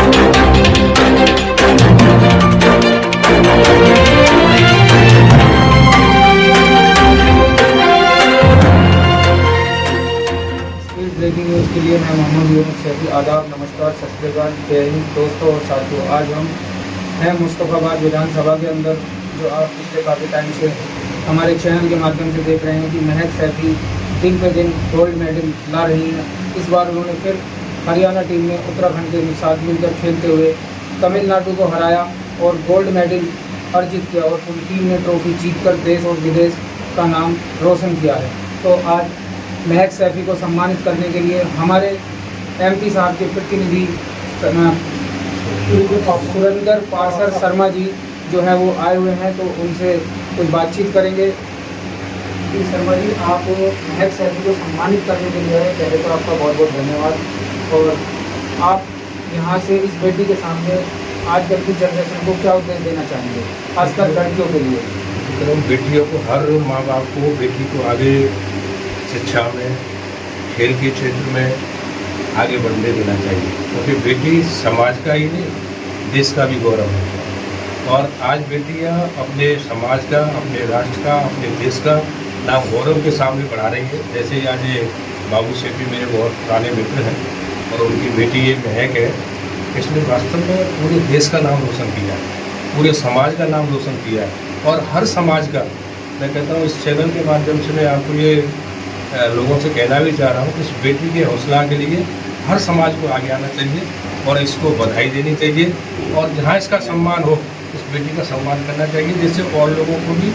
Breaking news के लिए मैं मोहम्मद यूनुस सैफी। आदाब, नमस्कार, सत श्री अकाल, जय हिंद दोस्तों और साथियों। आज हम हैं मुस्तफ़ाबाद विधानसभा के अंदर, जो आप पिछले काफ़ी टाइम से हमारे चैनल के माध्यम से देख रहे हैं कि महक सैफी दिन पे दिन गोल्ड मेडल ला रही हैं। इस बार उन्होंने फिर हरियाणा टीम में उत्तराखंड के साथ मिलकर खेलते हुए तमिलनाडु को हराया और गोल्ड मेडल अर्जित किया और पूरी टीम ने ट्रॉफी जीतकर देश और विदेश का नाम रोशन किया है। तो आज महक सैफी को सम्मानित करने के लिए हमारे एमपी साहब के प्रतिनिधि सुरेंद्र पार्षद शर्मा जी जो हैं वो आए हुए हैं, तो उनसे कुछ बातचीत करेंगे। कि शर्मा जी, आप महक सैफी को सम्मानित करने के लिए आए, पहले तो आपका बहुत बहुत धन्यवाद। और आप यहाँ से इस बेटी के सामने आजकल की जनरेशन को क्या उपदेश देना चाहेंगे, खासकर लड़कियों के लिए? बेटियों को, हर माँ बाप को बेटी को आगे शिक्षा में, खेल के क्षेत्र में आगे बढ़ने देना चाहिए, क्योंकि बेटी समाज का ही नहीं देश का भी गौरव है। और आज बेटियां अपने समाज का, अपने राष्ट्र का, अपने देश का नाम गौरव के सामने बढ़ा रही है। जैसे आज ये बाबू सैफी मेरे बहुत पुराने मित्र हैं और उनकी बेटी ये महक है, इसने वास्तव में पूरे देश का नाम रोशन किया है, पूरे समाज का नाम रोशन किया है। और हर समाज का, मैं कहता हूँ इस चैनल के माध्यम से मैं आपको ये लोगों से कहना भी चाह रहा हूँ, इस बेटी के हौसला के लिए हर समाज को आगे आना चाहिए और इसको बधाई देनी चाहिए। और जहाँ इसका सम्मान हो, इस बेटी का सम्मान करना चाहिए, जिससे और लोगों को भी,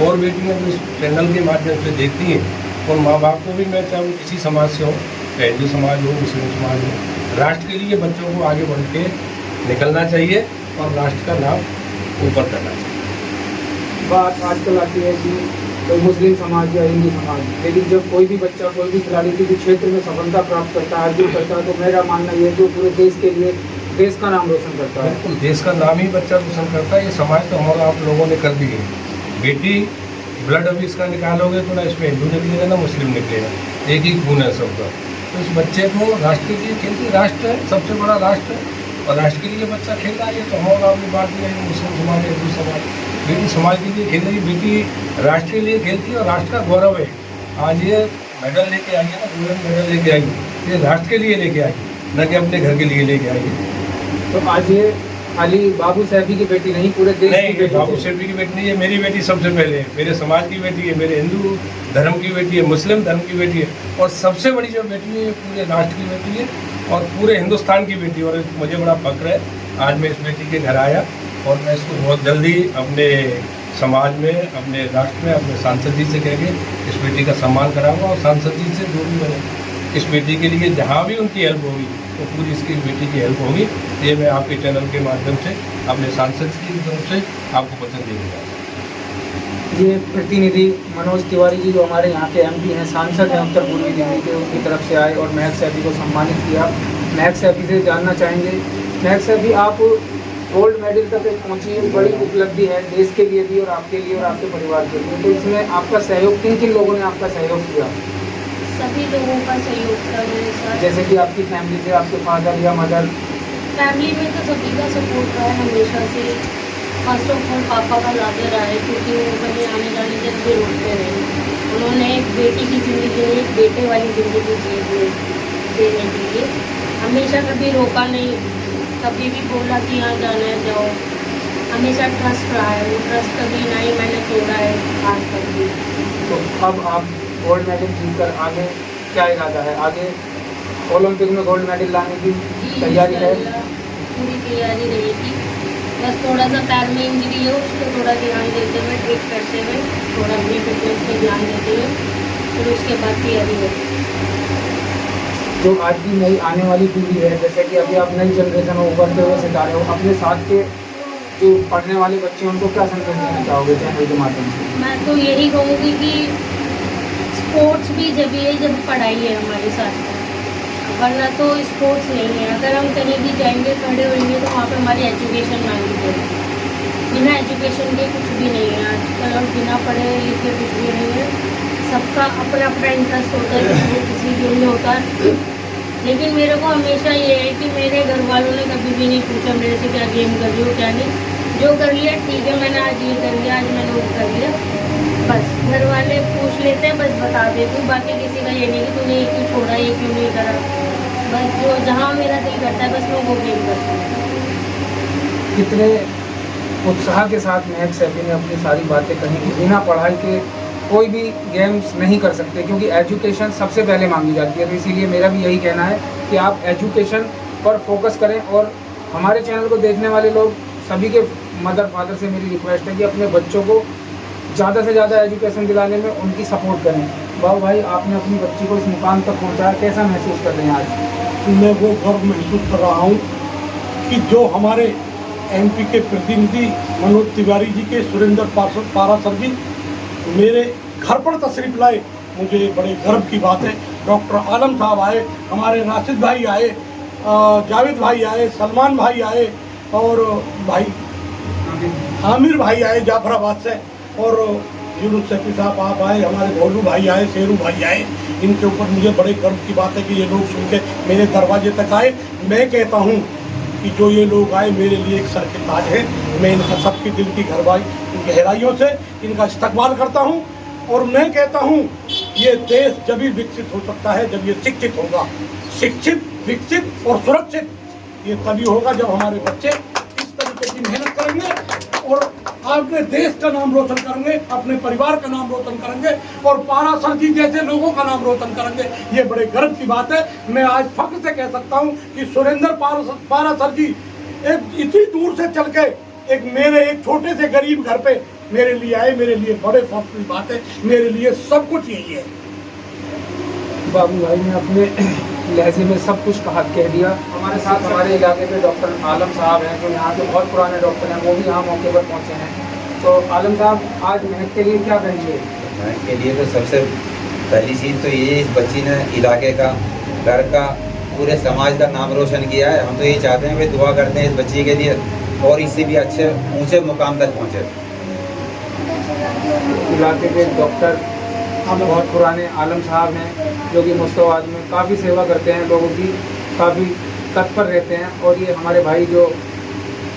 और बेटियाँ जो इस चैनल के माध्यम से देखती हैं, और माँ बाप को भी मैं चाहूँ किसी समाज से हो, हिंदू समाज हो, मुस्लिम समाज हो, राष्ट्र के लिए बच्चों को आगे बढ़ के निकलना चाहिए और राष्ट्र का नाम ऊपर करना चाहिए। बात आजकल आती है कि तो मुस्लिम समाज या हिंदू समाज, लेकिन जब कोई भी बच्चा, कोई भी खिलाड़ी किसी क्षेत्र में सफलता प्राप्त करता है, अर्जित करता है, तो मेरा मानना ये है कि पूरे देश के लिए देश का नाम रोशन करता है। बिल्कुल, देश का नाम ही बच्चा रोशन करता है। ये समाज तो हमारा आप लोगों ने कर दी है। बेटी ब्लड अभी इसका निकालोगे तो ना इसमें हिंदू निकलेगा ना मुस्लिम निकलेगा, एक ही खून है सबका। तो इस बच्चे को राष्ट्र के लिए खेलती, राष्ट्र है सबसे बड़ा राष्ट्र है, और राष्ट्र के लिए बच्चा खेल रहा है। तो हमारा अपनी बात नहीं है मुस्लिम समाज, हिंदू समाज, बेटी समाज के लिए खेल रही, बेटी राष्ट्र के लिए खेलती है और राष्ट्र का गौरव है। आज ये मेडल लेके आई है ना, गोल्डन मेडल लेके आई है, ये राष्ट्र के लिए लेके आई, न कि अपने घर के लिए लेके आई है। तो आज ये खाली बाबू सैफी की बेटी नहीं, पूरे देश की बेटी। बाबू सैफी की बेटी नहीं है, मेरी बेटी सबसे पहले है, मेरे समाज की बेटी है, मेरे हिंदू धर्म की बेटी है, मुस्लिम धर्म की बेटी है, और सबसे बड़ी जो बेटी है पूरे राष्ट्र की बेटी है और पूरे हिंदुस्तान की बेटी। और मुझे बड़ा फक्र है आज मैं इस बेटी के घर आया, और मैं इसको बहुत जल्दी अपने समाज में, अपने राष्ट्र में, अपने सांसद जी से कह के इस बेटी का सम्मान कराऊंगा। और सांसद जी से जो भी मैंने इस बेटी के लिए जहाँ भी उनकी हेल्प होगी तो पूरी इसकी बेटी की हेल्प होगी। ये मैं आपके चैनल के माध्यम से अपने सांसद जी की तरफ से आपको वचन दे दूँगा। ये प्रतिनिधि मनोज तिवारी जी जो हमारे यहाँ के एमपी हैं, सांसद हैं उत्तर पूर्वी दिल्ली के, उनकी तरफ से आए और महक सैफी को सम्मानित किया। महक सैफी से जानना चाहेंगे, महक सैफी आप गोल्ड मेडल तक एक पहुँची, बड़ी उपलब्धि है देश के लिए भी और आपके लिए और आपके परिवार के लिए। तो इसमें आपका सहयोग, किन किन लोगों ने आपका सहयोग किया? सभी लोगों का सहयोग था मेरे साथ। जैसे कि आपकी फैमिली से, आपके फादर या मदर? फैमिली में तो सभी का सपोर्ट रहा है हमेशा से। फर्स्ट ऑफ ऑल पापा का ज़्यादा रहा है, क्योंकि वो कहीं आने जाने के लिए रोकते रहे। उन्होंने एक बेटी की ज़िंदगी में एक बेटे वाली ज़िंदगी जी देने के लिए हमेशा कभी रोका नहीं, कभी भी बोला कि यहाँ जाना है जाओ। हमेशा ट्रस्ट रहा है, वो ट्रस्ट कभी नहीं मैंने तोड़ा है आज तक भी। तो अब आप गोल्ड मेडल जीतकर आगे क्या इरादा है? आगे ओलंपिक में गोल्ड मेडल लाने की तैयारी है? पूरी तैयारी रहेगी, बस थोड़ा सा पैर में इंजरी है, उसको थोड़ा ध्यान देते हुए, ट्रीट करते हुए, थोड़ा अपनी फिटनेस पर ध्यान देते हुए, फिर उसके बाद तैयारी होगी। जो आज की नई आने वाली पीढ़ी है, जैसे कि अभी आप नई जनरेशन में उभरते हुए सितारे हो, अपने साथ के जो पढ़ने वाले बच्चे उनको क्या संदेश देना चाहोगे चैनल के माध्यम से? मैं तो यही कहूँगी कि स्पोर्ट्स भी जब ये जब पढ़ाई है हमारे साथ, वरना तो स्पोर्ट्स नहीं है। अगर हम कहीं भी जाएंगे, खड़े होंगे, तो वहाँ पे हमारी एजुकेशन मांगी जाएगी। बिना एजुकेशन के कुछ भी नहीं है आजकल, और बिना पढ़े लिखे कुछ भी नहीं है। सबका अपना अपना इंटरेस्ट होता है, किसी किसी गेम में होता है, लेकिन मेरे को हमेशा ये है कि मेरे घर वालों ने कभी भी नहीं पूछा मेरे से क्या गेम कर रही हो क्या नहीं, जो कर लिया ठीक है, मैंने आज ये कर लिया, आज मैंने वो कर लिया, बस घर वाले पूछ लेते हैं, बस बता देती हूँ, बाकी किसी का ये नहीं कि तूने ये क्यों छोड़ा, ये क्यों नहीं करा, बस जो जहाँ मेरा दिल करता है बस मैं वो गेम करती हूँ। कितने उत्साह के साथ महक सैफी ने अपनी सारी बातें कही कि बिना पढ़ाई के कोई भी गेम्स नहीं कर सकते, क्योंकि एजुकेशन सबसे पहले मांगी जाती है। तो इसीलिए मेरा भी यही कहना है कि आप एजुकेशन पर फोकस करें। और हमारे चैनल को देखने वाले लोग सभी के मदर फादर से मेरी रिक्वेस्ट है कि अपने बच्चों को ज़्यादा से ज़्यादा एजुकेशन दिलाने में उनकी सपोर्ट करें। बाबू भाई, आपने अपनी बच्ची को इस मुकाम तक पहुँचाया, कैसा महसूस कर रहे हैं आज? मैं वो गर्व महसूस कर रहा हूँ कि जो हमारे एमपी के प्रतिनिधि मनोज तिवारी जी के सुरेंद्र पारासर जी मेरे घर पर तशरीफ लाए, मुझे बड़े गर्व की बात है। डॉक्टर आलम साहब आए, हमारे राशिद भाई आए, जावेद भाई आए, सलमान भाई आए और भाई आमिर भाई आए जाफराबाद से, और यूनुस सैफी साहब आप आए, हमारे भोलू भाई आए, शेरू भाई आए। इनके ऊपर मुझे बड़े गर्व की बात है कि ये लोग सुन के मेरे दरवाजे तक आए। मैं कहता हूँ कि जो ये लोग आए मेरे लिए एक सर के ताज है। मैं इनका सबकी दिल की गहराइयों से इनका इस्तकबाल करता हूँ और मैं कहता हूँ ये देश जब भी विकसित हो सकता है जब ये शिक्षित होगा। शिक्षित, विकसित और सुरक्षित ये तभी होगा जब हमारे बच्चे इस तरीके की मेहनत करेंगे और अपने देश का नाम रोशन करेंगे, अपने परिवार का नाम रोशन करेंगे और पारासर जी जैसे लोगों का नाम रोशन करेंगे। ये बड़े गर्व की बात है। मैं आज फख्र से कह सकता हूँ कि सुरेंद्र पारासर जी एक इतनी दूर से चल के एक छोटे से गरीब घर पे मेरे लिए आए, मेरे लिए बड़े फख्र की बात है। मेरे लिए सब कुछ यही है। बाबू भाई ने अपने लहजे में सब कुछ कह दिया। हमारे साथ हमारे इलाके के डॉक्टर आलम साहब हैं, जो यहाँ के बहुत पुराने डॉक्टर हैं, वो भी यहाँ मौके पर पहुँचे हैं। तो आलम साहब, आज महक के लिए क्या कहेंगे? महक के लिए तो सबसे पहली चीज़ तो ये, इस बच्ची ने इलाके का, घर का, पूरे समाज का नाम रोशन किया है। हम तो यही चाहते हैं, भाई दुआ करते हैं इस बच्ची के लिए और इससे भी अच्छे ऊंचे मुकाम तक पहुँचे। इलाके के डॉक्टर बहुत पुराने आलम साहब हैं, जो कि मुस्तवाद में काफ़ी सेवा करते हैं, लोगों की काफ़ी तत्पर रहते हैं। और ये हमारे भाई जो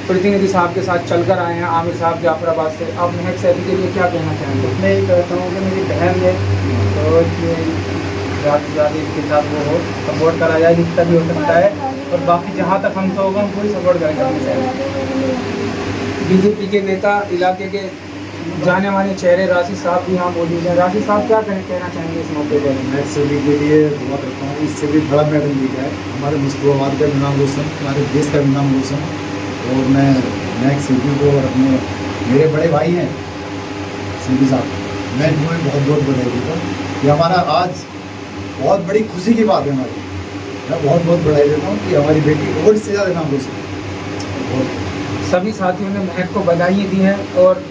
प्रतिनिधि साहब के साथ चलकर आए हैं, आमिर साहब जाफराबाद से, आप महक सैफी के लिए क्या कहना चाहेंगे? मैं ये कहता हूँ कि मेरी बहन है तो ज़्यादा से ज़्यादा इसके साथ वो हो सपोर्ट करा जाए जितना भी हो सकता है, और बाकी जहाँ तक हमसे होगा हम पूरी सपोर्ट करेंगे। बीजेपी के नेता, इलाके के जाने माने चेहरे राशिद साहब भी यहाँ मौजूद हैं। राशिद साहब, क्या कहना चाहेंगे इस मौके पर? महक सैफी के लिए दुआ करता हूँ, इससे भी बड़ा मेडल मिल जाए, हमारे मुस्तफाबाद का भी नाम रोशन, हमारे देश का भी नाम रोशन। और मैं महक सैफी को और अपने मेरे बड़े भाई हैं सैफी साहब, मैं इनको भी बहुत बहुत बधाई देता हूँ कि हमारा आज बहुत बड़ी खुशी की बात है हमारी। मैं बहुत बहुत बधाई देता हूँ कि हमारी बेटी और इससे ज़्यादा नाम रोशन। और सभी साथियों ने महक को बधाई दी है और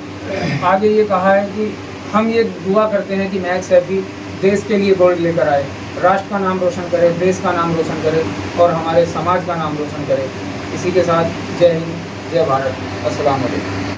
आगे ये कहा है कि हम ये दुआ करते हैं कि महक सैफी देश के लिए गोल्ड लेकर आए, राष्ट्र का नाम रोशन करे, देश का नाम रोशन करे और हमारे समाज का नाम रोशन करे। इसी के साथ जय हिंद, जय भारत, अस्सलाम वालेकुम।